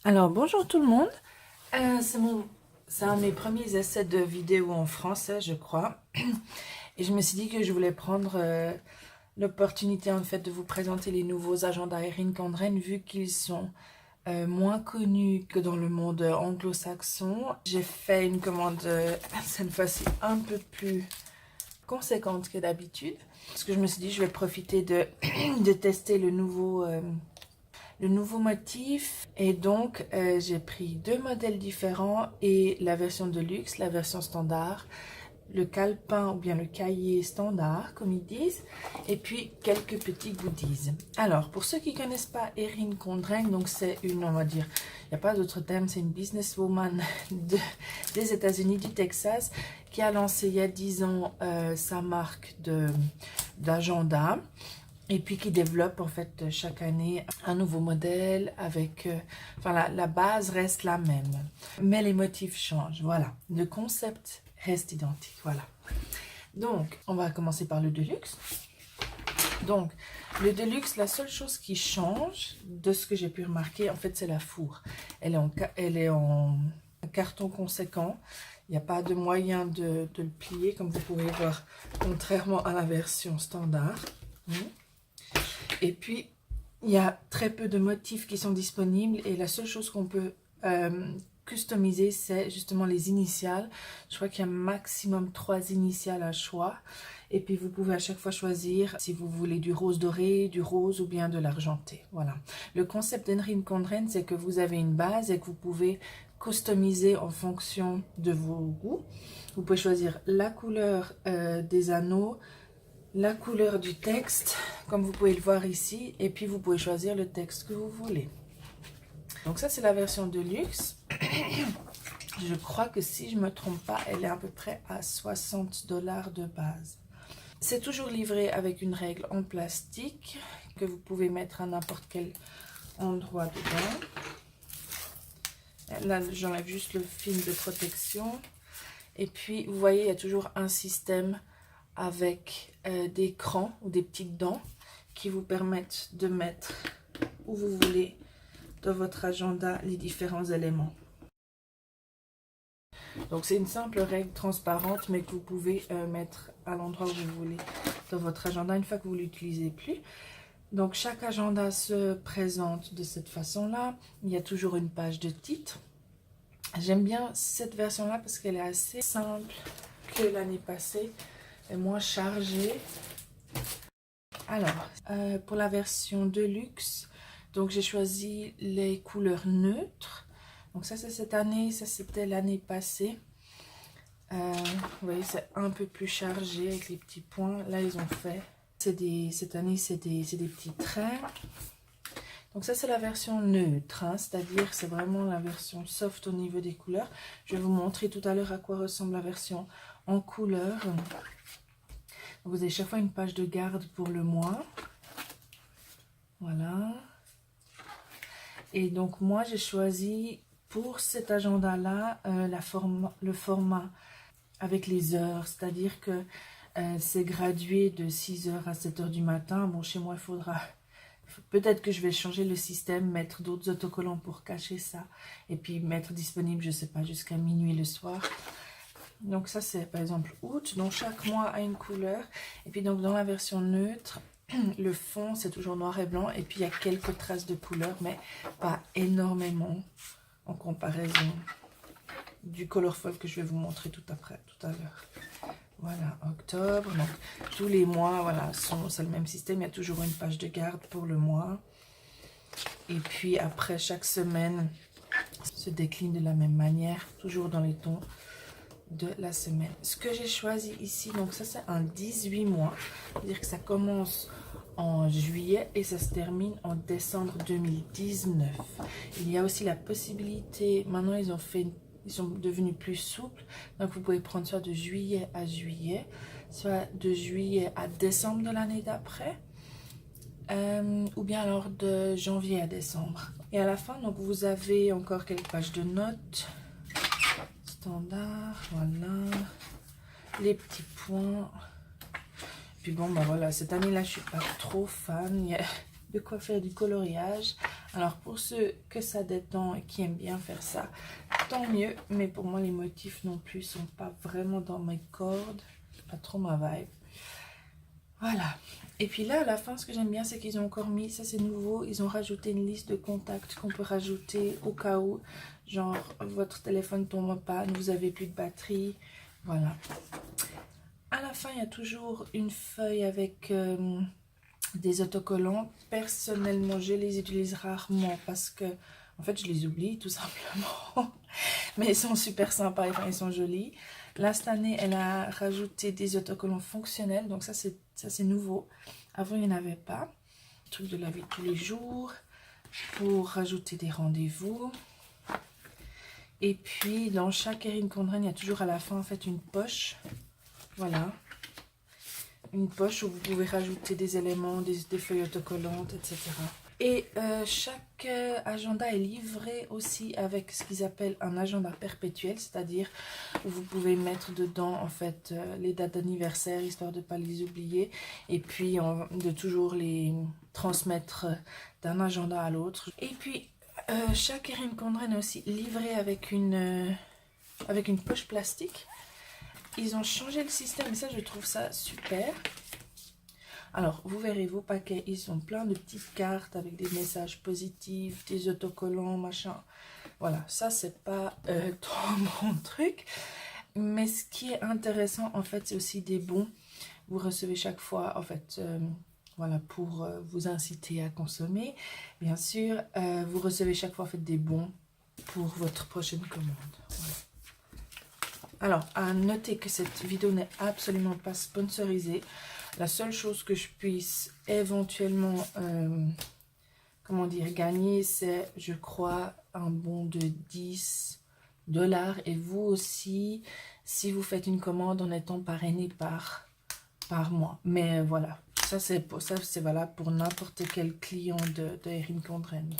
Alors bonjour tout le monde. C'est un de mes premiers essais de vidéo en français, je crois. Et je me suis dit que je voulais prendre l'opportunité en fait de vous présenter les nouveaux agendas Erin Condren vu qu'ils sont moins connus que dans le monde anglo-saxon. J'ai fait une commande cette fois-ci un peu plus conséquente que d'habitude. Parce que je me suis dit je vais profiter de tester le nouveau motif. Et donc j'ai pris deux modèles différents et la version de luxe, la version standard, le calepin ou bien le cahier standard comme ils disent, et puis quelques petits goodies. Alors pour ceux qui ne connaissent pas Erin Condren, donc c'est une, on va dire, il n'y a pas d'autre terme, c'est une businesswoman des États-Unis, du Texas, qui a lancé il y a 10 ans sa marque d'agenda. Et puis qui développe en fait chaque année un nouveau modèle avec... enfin la base reste la même. Mais les motifs changent, voilà. Le concept reste identique, voilà. Donc, on va commencer par le Deluxe. Donc, le Deluxe, la seule chose qui change de ce que j'ai pu remarquer, en fait, c'est la fourre. Elle est en carton conséquent. Il n'y a pas de moyen de le plier, comme vous pouvez voir, contrairement à la version standard. Et puis, il y a très peu de motifs qui sont disponibles et la seule chose qu'on peut customiser, c'est justement les initiales. Je crois qu'il y a maximum 3 initiales à choix. Et puis, vous pouvez à chaque fois choisir si vous voulez du rose doré, du rose ou bien de l'argenté. Voilà. Le concept d'Erin Condren, c'est que vous avez une base et que vous pouvez customiser en fonction de vos goûts. Vous pouvez choisir la couleur des anneaux, la couleur du texte, comme vous pouvez le voir ici, et puis vous pouvez choisir le texte que vous voulez. Donc ça, c'est la version de luxe. Je crois que si je ne me trompe pas, elle est à peu près à 60 $ de base. C'est toujours livré avec une règle en plastique que vous pouvez mettre à n'importe quel endroit dedans. Là, j'enlève juste le film de protection. Et puis, vous voyez, il y a toujours un système avec des crans ou des petites dents qui vous permettent de mettre où vous voulez dans votre agenda les différents éléments. Donc c'est une simple règle transparente mais que vous pouvez mettre à l'endroit où vous voulez dans votre agenda une fois que vous ne l'utilisez plus. Donc chaque agenda se présente de cette façon-là. Il y a toujours une page de titre. J'aime bien cette version-là parce qu'elle est assez simple que l'année passée. Et moins chargée. Alors, pour la version de luxe, donc j'ai choisi les couleurs neutres. Donc ça c'est cette année, ça c'était l'année passée. Vous voyez, c'est un peu plus chargé avec les petits points. Là ils ont fait, cette année c'est des petits traits. Donc ça c'est la version neutre, hein, c'est-à-dire c'est vraiment la version soft au niveau des couleurs. Je vais vous montrer tout à l'heure à quoi ressemble la version en couleur. Vous avez chaque fois une page de garde pour le mois. Voilà. Et donc moi j'ai choisi pour cet agenda-là le format avec les heures. C'est-à-dire que c'est gradué de 6 h à 7 h du matin. Bon, chez moi il faudra... Peut-être que je vais changer le système, mettre d'autres autocollants pour cacher ça. Et puis mettre disponible, je ne sais pas, jusqu'à minuit le soir. Donc ça c'est par exemple août, donc chaque mois a une couleur. Et puis donc dans la version neutre, le fond c'est toujours noir et blanc. Et puis il y a quelques traces de couleur, mais pas énormément en comparaison du Colorful que je vais vous montrer tout à l'heure. Voilà, octobre, donc tous les mois, voilà, c'est le même système. Il y a toujours une page de garde pour le mois. Et puis après chaque semaine se décline de la même manière, toujours dans les tons de la semaine. Ce que j'ai choisi ici, donc ça c'est un 18 mois, c'est-à-dire que ça commence en juillet et ça se termine en décembre 2019. Il y a aussi la possibilité, maintenant ils sont devenus plus souples, donc vous pouvez prendre soit de juillet à juillet, soit de juillet à décembre de l'année d'après, ou bien alors de janvier à décembre. Et à la fin, donc vous avez encore quelques pages de notes. Standard, voilà, les petits points. Puis bon, bah voilà, cette année-là, je suis pas trop fan. de quoi faire du coloriage. Alors pour ceux que ça détend et qui aiment bien faire ça, tant mieux. Mais pour moi les motifs non plus sont pas vraiment dans mes cordes, pas trop ma vibe. Voilà. Et puis là à la fin ce que j'aime bien c'est qu'ils ont encore mis, ça c'est nouveau, ils ont rajouté une liste de contacts qu'on peut rajouter au cas où, genre votre téléphone tombe en panne, vous avez plus de batterie. Voilà. À la fin il y a toujours une feuille avec des autocollants. Personnellement je les utilise rarement parce que en fait je les oublie tout simplement. Mais ils sont super sympas, enfin, ils sont jolis. Là cette année elle a rajouté des autocollants fonctionnels, donc ça c'est nouveau. Avant il n'y en avait pas. Truc de la vie de tous les jours pour rajouter des rendez-vous. Et puis dans chaque Erin Condren il y a toujours à la fin en fait une poche. Voilà. Une poche où vous pouvez rajouter des éléments, des feuilles autocollantes, etc. Et chaque agenda est livré aussi avec ce qu'ils appellent un agenda perpétuel, c'est-à-dire où vous pouvez mettre dedans en fait les dates d'anniversaire histoire de ne pas les oublier et puis de toujours les transmettre d'un agenda à l'autre. Et puis chaque Erin Condren est aussi livré avec une poche plastique. Ils ont changé le système et ça je trouve ça super. Alors, vous verrez vos paquets, ils sont pleins de petites cartes avec des messages positifs, des autocollants, machin. Voilà, ça c'est pas trop mon truc. Mais ce qui est intéressant, en fait, c'est aussi des bons. Vous recevez chaque fois, en fait, voilà, pour vous inciter à consommer. Bien sûr, vous recevez chaque fois, en fait, des bons pour votre prochaine commande. Voilà. Alors, à noter que cette vidéo n'est absolument pas sponsorisée. La seule chose que je puisse éventuellement, comment dire, gagner, c'est, je crois, un bon de 10 $. Et vous aussi, si vous faites une commande en étant parrainé par mois. Mais voilà, ça c'est valable pour n'importe quel client de Erin Condren.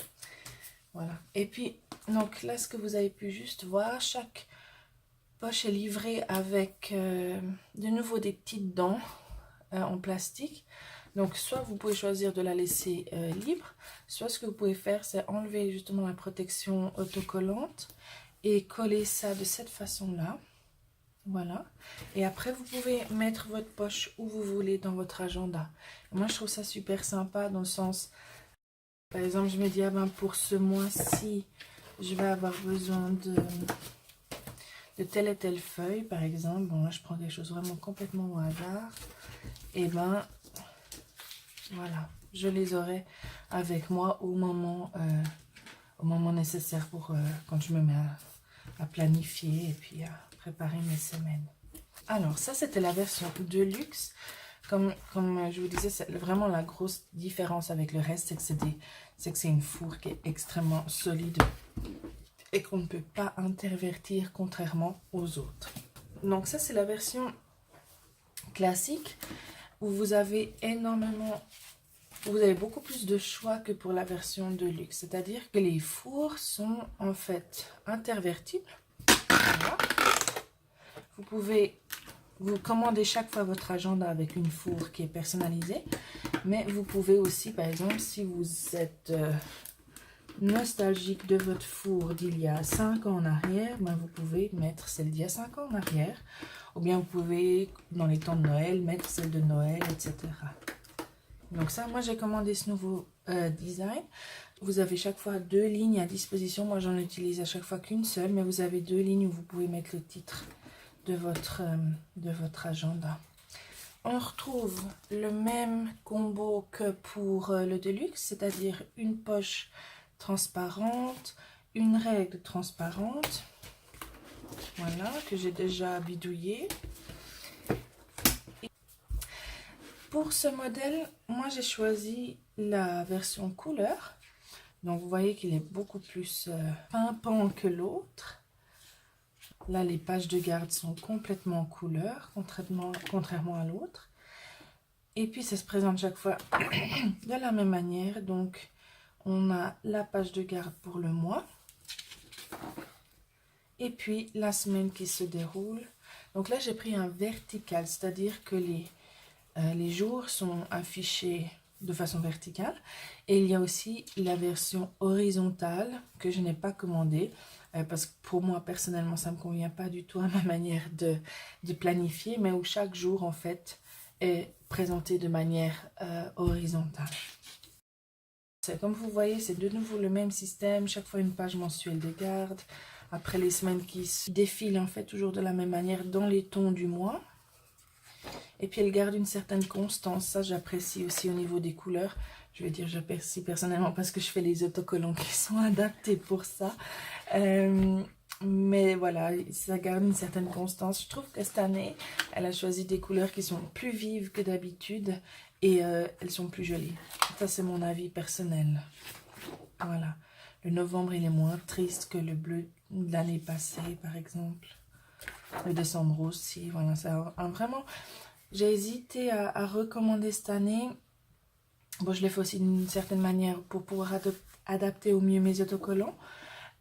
Voilà. Et puis, donc là, ce que vous avez pu juste voir, chaque poche est livrée avec de nouveau des petites dents en plastique. Donc soit vous pouvez choisir de la laisser libre, soit ce que vous pouvez faire c'est enlever justement la protection autocollante et coller ça de cette façon là. Voilà. Et après vous pouvez mettre votre poche où vous voulez dans votre agenda. Moi je trouve ça super sympa dans le sens, par exemple je me dis ah ben pour ce mois-ci je vais avoir besoin de telle et telle feuille par exemple. Bon là je prends quelque chose vraiment complètement au hasard. Et ben voilà, je les aurai avec moi au moment nécessaire pour quand je me mets à planifier et puis à préparer mes semaines. Alors ça c'était la version de luxe. Comme je vous disais, c'est vraiment la grosse différence avec le reste, c'est que c'est une fourre qui est extrêmement solide et qu'on ne peut pas intervertir contrairement aux autres. Donc ça c'est la version classique où vous avez beaucoup plus de choix que pour la version de luxe. C'est-à-dire que les fours sont en fait intervertibles. Voilà. Vous pouvez vous commander chaque fois votre agenda avec une fourre qui est personnalisée. Mais vous pouvez aussi, par exemple, si vous êtes nostalgique de votre four d'il y a 5 ans en arrière, ben vous pouvez mettre celle d'il y a 5 ans en arrière. Ou bien vous pouvez, dans les temps de Noël, mettre celle de Noël, etc. Donc ça, moi j'ai commandé ce nouveau design. Vous avez chaque fois 2 lignes à disposition. Moi j'en utilise à chaque fois qu'une seule, mais vous avez 2 lignes où vous pouvez mettre le titre de votre agenda. On retrouve le même combo que pour le Deluxe, c'est-à-dire une poche transparente, une règle transparente, voilà, que j'ai déjà bidouillé. Pour ce modèle, moi j'ai choisi la version couleur. Donc vous voyez qu'il est beaucoup plus pimpant que l'autre. Là les pages de garde sont complètement en couleur, contrairement à l'autre. Et puis ça se présente chaque fois de la même manière. Donc on a la page de garde pour le mois. Et puis la semaine qui se déroule. Donc là j'ai pris un vertical, c'est-à-dire que les jours sont affichés de façon verticale. Et il y a aussi la version horizontale que je n'ai pas commandée parce que pour moi personnellement ça ne me convient pas du tout à ma manière de planifier, mais où chaque jour en fait est présenté de manière horizontale. Comme vous voyez, c'est de nouveau le même système, chaque fois une page mensuelle de garde, après les semaines qui défilent en fait toujours de la même manière dans les tons du mois. Et puis elle garde une certaine constance, ça j'apprécie aussi au niveau des couleurs. Je vais dire j'apprécie personnellement parce que je fais les autocollants qui sont adaptés pour ça. Mais voilà, ça garde une certaine constance. Je trouve que cette année, elle a choisi des couleurs qui sont plus vives que d'habitude et elles sont plus jolies. Ça c'est mon avis personnel. Voilà, le novembre il est moins triste que le bleu de l'année passée par exemple. Le décembre aussi, voilà, ça vraiment... J'ai hésité à recommander cette année. Bon, je l'ai fait aussi d'une certaine manière pour pouvoir adapter au mieux mes autocollants.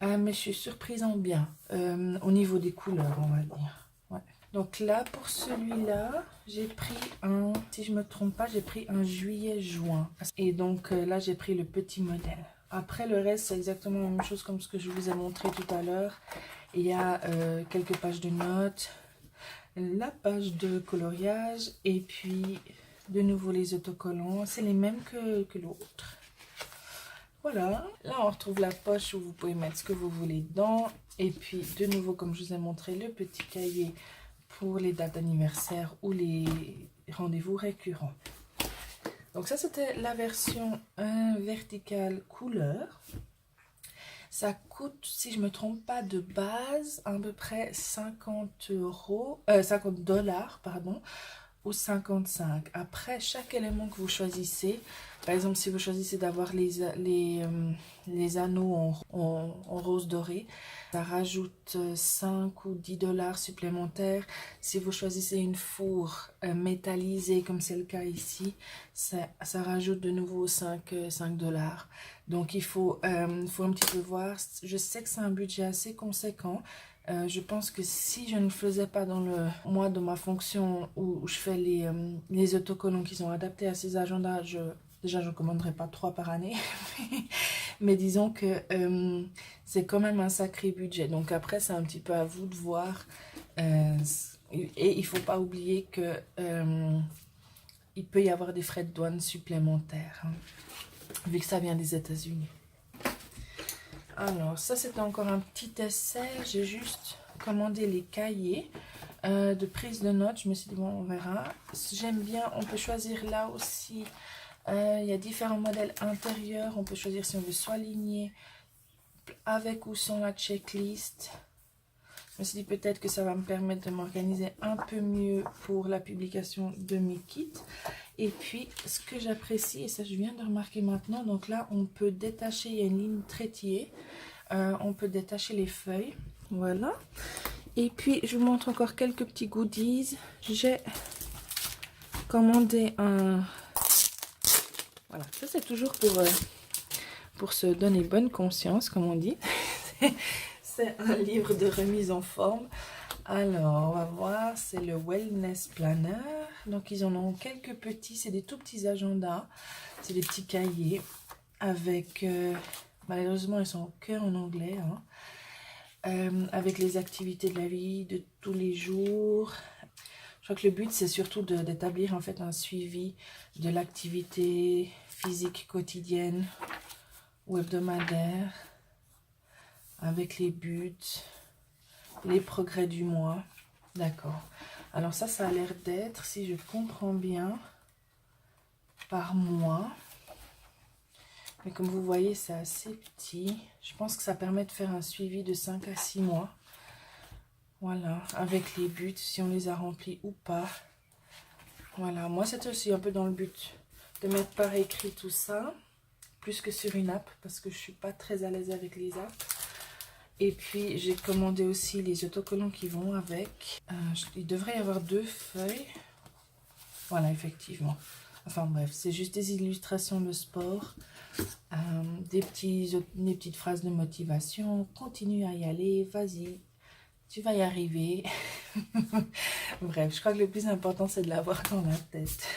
Mais je suis surprise en bien au niveau des couleurs, on va dire. Ouais. Donc là, pour celui-là, j'ai pris un, si je ne me trompe pas, j'ai pris un juillet-juin. Et donc là, j'ai pris le petit modèle. Après, le reste, c'est exactement la même chose comme ce que je vous ai montré tout à l'heure. Il y a quelques pages de notes, la page de coloriage et puis de nouveau les autocollants. C'est les mêmes que l'autre. Voilà, là on retrouve la poche où vous pouvez mettre ce que vous voulez dedans. Et puis de nouveau, comme je vous ai montré, le petit cahier pour les dates d'anniversaire ou les rendez-vous récurrents. Donc ça c'était la version verticale couleur. Ça coûte, si je ne me trompe pas, de base à peu près 50 dollars, pardon, ou 55. Après, chaque élément que vous choisissez, par exemple, si vous choisissez d'avoir les anneaux en rose doré, ça rajoute 5 ou 10 dollars supplémentaires. Si vous choisissez une fourre métallisée, comme c'est le cas ici, ça rajoute de nouveau 5 dollars. Donc, il faut un petit peu voir. Je sais que c'est un budget assez conséquent. Je pense que si je ne le faisais pas dans le mois de ma fonction où je fais les autocollants qui sont adaptés à ces agendas, déjà je ne commanderai pas 3 par année. Mais disons que c'est quand même un sacré budget. Donc après, c'est un petit peu à vous de voir. Et il ne faut pas oublier que il peut y avoir des frais de douane supplémentaires, hein, vu que ça vient des États-Unis. Alors, ça c'était encore un petit essai. J'ai juste commandé les cahiers de prise de notes. Je me suis dit, bon, on verra. J'aime bien, on peut choisir là aussi. Il y a différents modèles intérieurs. On peut choisir si on veut soit aligner avec ou sans la checklist. Je me suis dit peut-être que ça va me permettre de m'organiser un peu mieux pour la publication de mes kits. Et puis, ce que j'apprécie, et ça je viens de remarquer maintenant, donc là on peut détacher, il y a une ligne traitier, on peut détacher les feuilles, voilà. Et puis, je vous montre encore quelques petits goodies. J'ai commandé un... Voilà, ça c'est toujours pour se donner bonne conscience, comme on dit. C'est un livre de remise en forme. Alors, on va voir, c'est le Wellness Planner. Donc, ils en ont quelques petits, c'est des tout petits agendas. C'est des petits cahiers avec, malheureusement, ils sont que en anglais, hein, avec les activités de la vie de tous les jours. Je crois que le but, c'est surtout d'établir en fait un suivi de l'activité physique quotidienne ou hebdomadaire, avec les buts, les progrès du mois. D'accord. Alors ça a l'air d'être, si je comprends bien, par mois. Mais comme vous voyez, c'est assez petit. Je pense que ça permet de faire un suivi de 5 à 6 mois. Voilà, avec les buts, si on les a remplis ou pas. Voilà, moi c'était aussi un peu dans le but de mettre par écrit tout ça, plus que sur une app, parce que je suis pas très à l'aise avec les apps. Et puis, j'ai commandé aussi les autocollants qui vont avec. Il devrait y avoir 2 feuilles. Voilà, effectivement. Enfin bref, c'est juste des illustrations de sport. Des petites phrases de motivation. Continue à y aller, vas-y, tu vas y arriver. Bref, je crois que le plus important, c'est de l'avoir dans la tête.